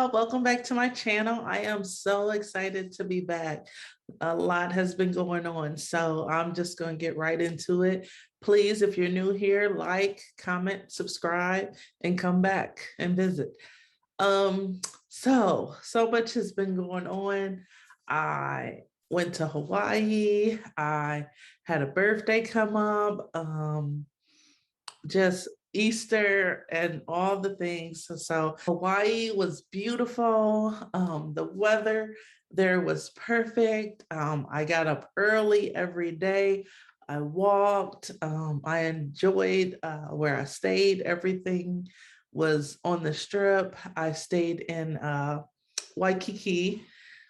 y'all. Welcome back to my channel. I am so excited to be back. A lot has been going on, so I'm just going to get right into it. Please, if you're new here, like, comment, subscribe, and come back and visit. So much has been going on. I went to Hawaii. I had a birthday come up. Just Easter and all the things. So Hawaii was beautiful. The weather there was perfect. I got up early every day. I walked. I enjoyed where I stayed. Everything was on the strip. I stayed in Waikiki,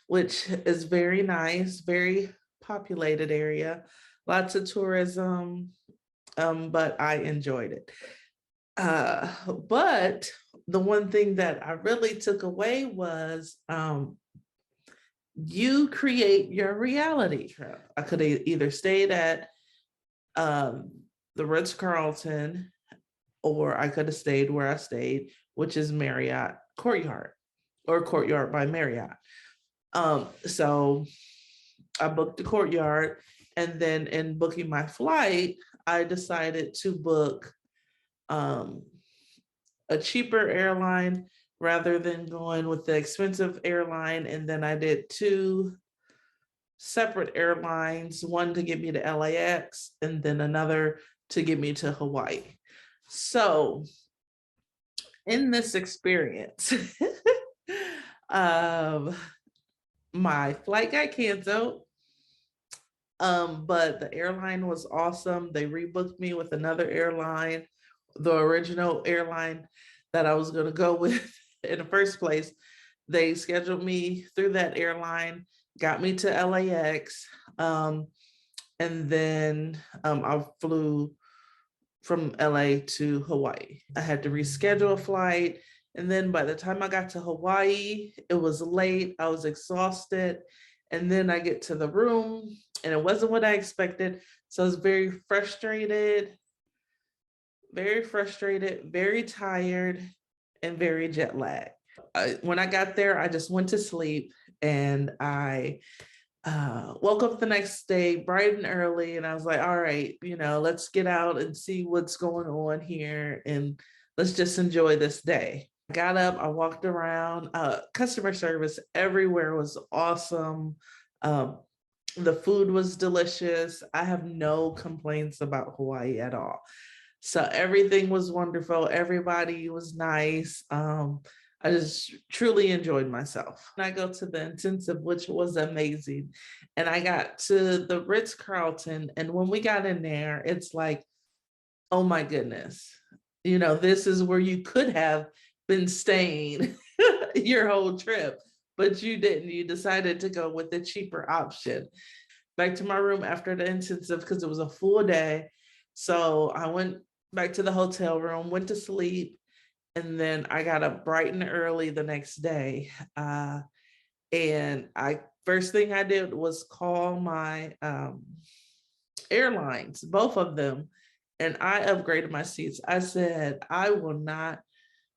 which is very nice, very populated area, lots of tourism, but I enjoyed it. But the one thing that I really took away was you create your reality. I could have either stayed at the Ritz-Carlton, or I could have stayed where I stayed, which is Marriott Courtyard, or Courtyard by Marriott. So I booked the Courtyard, and then in booking my flight, I decided to book a cheaper airline rather than going with the expensive airline. And then I did two separate airlines, one to get me to LAX and then another to get me to Hawaii. So in this experience, my flight got canceled. But the airline was awesome. They rebooked me with another airline, the original airline that I was going to go with in the first place. They scheduled me through that airline, got me to LAX, and then I flew from LA to Hawaii. I had to reschedule a flight. And then by the time I got to Hawaii, it was late. I was exhausted. And then I get to the room and it wasn't what I expected. So I was very frustrated, very tired, and very jet lagged. When I got there, I just went to sleep, and I woke up the next day bright and early, and I was like, all right, let's get out and see what's going on here, and let's just enjoy this day. I got up, I walked around. Customer service everywhere was awesome. The food was delicious. I have no complaints about Hawaii at all. So everything was wonderful. Everybody was nice. I just truly enjoyed myself. And I go to the intensive, which was amazing. And I got to the Ritz-Carlton. And when we got in there, it's like, oh my goodness, this is where you could have been staying your whole trip, but you didn't. You decided to go with the cheaper option. Back to my room after the intensive because it was a full day. So I went back to the hotel room, went to sleep, and then I got up bright and early the next day. And first thing I did was call my airlines, both of them, and I upgraded my seats. I said, I will not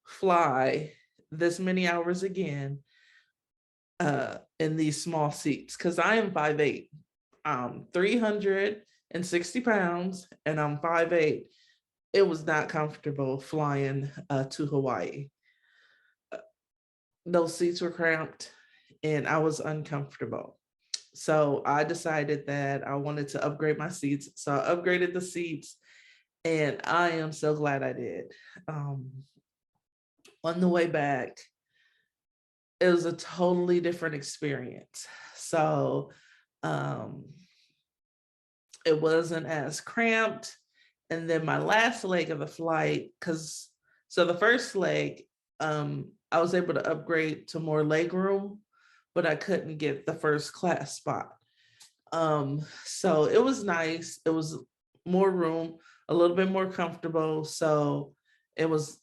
fly this many hours again in these small seats because I am 5'8". 360 pounds, and I'm 5'8". It was not comfortable flying to Hawaii. Those seats were cramped and I was uncomfortable. So I decided that I wanted to upgrade my seats. So I upgraded the seats, and I am so glad I did. On the way back, it was a totally different experience. So it wasn't as cramped. And then my last leg of the flight, so the first leg, I was able to upgrade to more leg room, but I couldn't get the first class spot. So it was nice. It was more room, a little bit more comfortable. So it was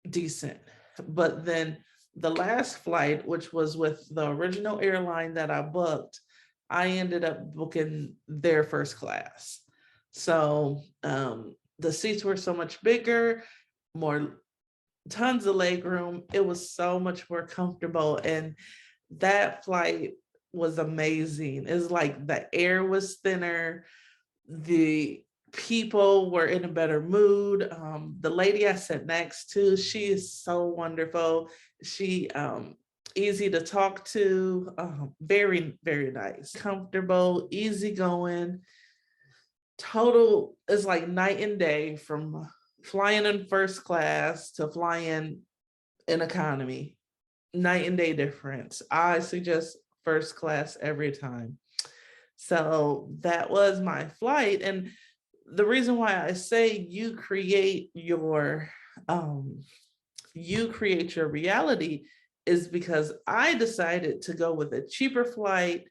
decent. But then the last flight, which was with the original airline that I booked, I ended up booking their first class. So the seats were so much bigger, more tons of leg room. It was so much more comfortable. And that flight was amazing. It's like the air was thinner, the people were in a better mood. The lady I sat next to, she is so wonderful. She easy to talk to, very, very nice, comfortable, easygoing. Total is like night and day from flying in first class to flying in economy. Night and day difference. I suggest first class every time. So that was my flight. And the reason why I say you create your reality is because I decided to go with a cheaper flight,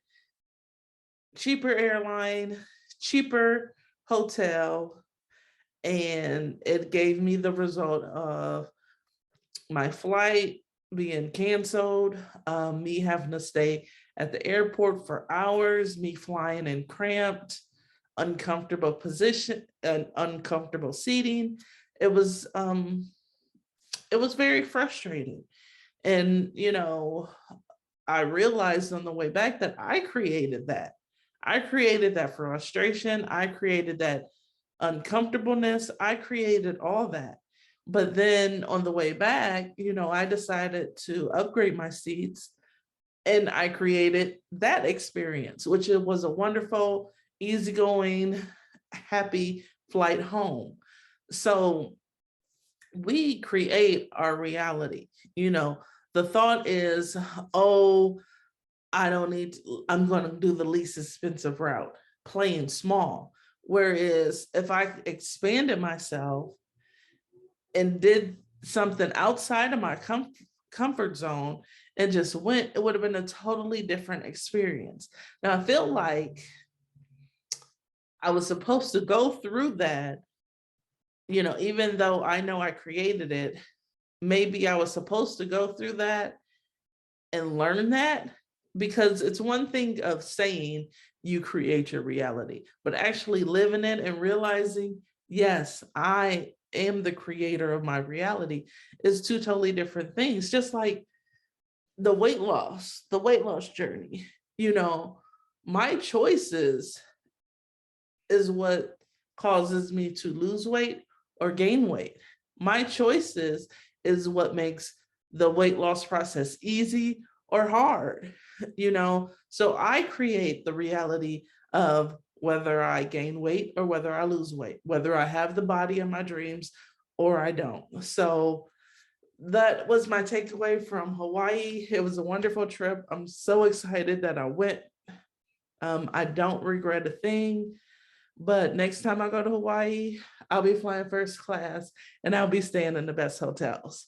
cheaper airline, cheaper hotel, and it gave me the result of my flight being canceled, me having to stay at the airport for hours, me flying in cramped, uncomfortable position and uncomfortable seating. It was very frustrating. And I realized on the way back that I created that. I created that frustration. I created that uncomfortableness. I created all that. But then on the way back, I decided to upgrade my seats and I created that experience, which it was a wonderful, easygoing, happy flight home. So we create our reality. The thought is, oh, I don't need to, I'm going to do the least expensive route, playing small. Whereas if I expanded myself and did something outside of my comfort zone and just went, it would have been a totally different experience. Now, I feel like I was supposed to go through that, even though I know I created it, maybe I was supposed to go through that and learn that, because it's one thing of saying you create your reality, but actually living it and realizing, yes, I am the creator of my reality is two totally different things. Just like the weight loss journey, my choices is what causes me to lose weight or gain weight. My choices is what makes the weight loss process easy or hard, So I create the reality of whether I gain weight or whether I lose weight, whether I have the body of my dreams or I don't. So that was my takeaway from Hawaii. It was a wonderful trip. I'm so excited that I went. I don't regret a thing. But next time I go to Hawaii, I'll be flying first class and I'll be staying in the best hotels.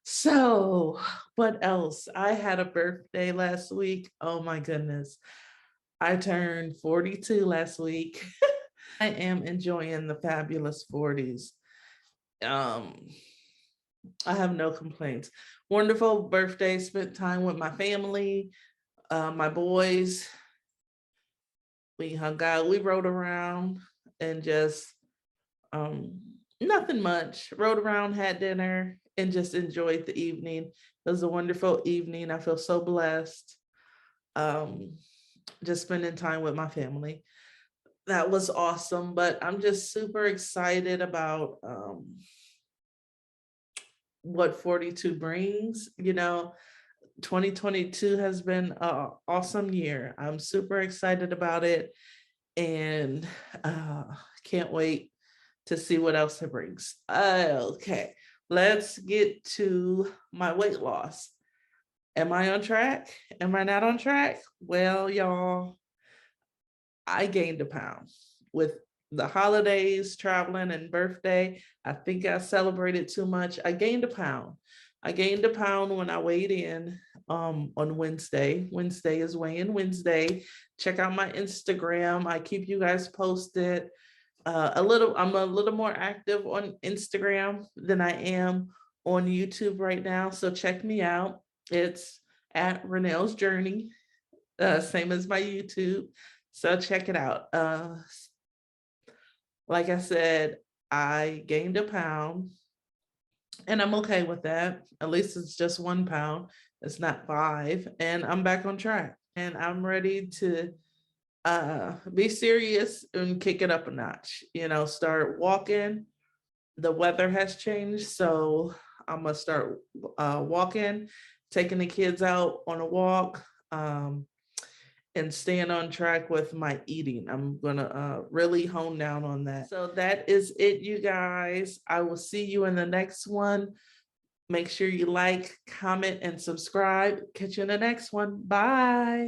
So, what else? I had a birthday last week. Oh my goodness. I turned 42 last week. I am enjoying the fabulous 40s. Um, I have no complaints. Wonderful birthday, spent time with my family, my boys. We hung out, we rode around and just nothing much. Rode around, had dinner, and just enjoyed the evening. It was a wonderful evening. I feel so blessed. Um, just spending time with my family. That was awesome. But I'm just super excited about what 42 brings. 2022 has been an awesome year. I'm super excited about it and can't wait to see what else it brings. Okay, let's get to my weight loss. Am I on track? Am I not on track? Well, y'all, I gained a pound with the holidays, traveling, and birthday. I think I celebrated too much. I gained a pound. I gained a pound when I weighed in on Wednesday. Wednesday is weigh-in Wednesday. Check out my Instagram. I keep you guys posted. I'm a little more active on Instagram than I am on YouTube right now. So check me out. It's at Renell's Journey, same as my YouTube. So check it out. Like I said, I gained a pound And I'm okay with that. At least it's just 1 pound. It's not 5. And I'm back on track. And I'm ready to be serious and kick it up a notch. Start walking. The weather has changed, so I'm gonna start walking, taking the kids out on a walk, and staying on track with my eating. I'm gonna really hone down on that. So that is it, you guys. I will see you in the next one. Make sure you like, comment, and subscribe. Catch you in the next one. Bye.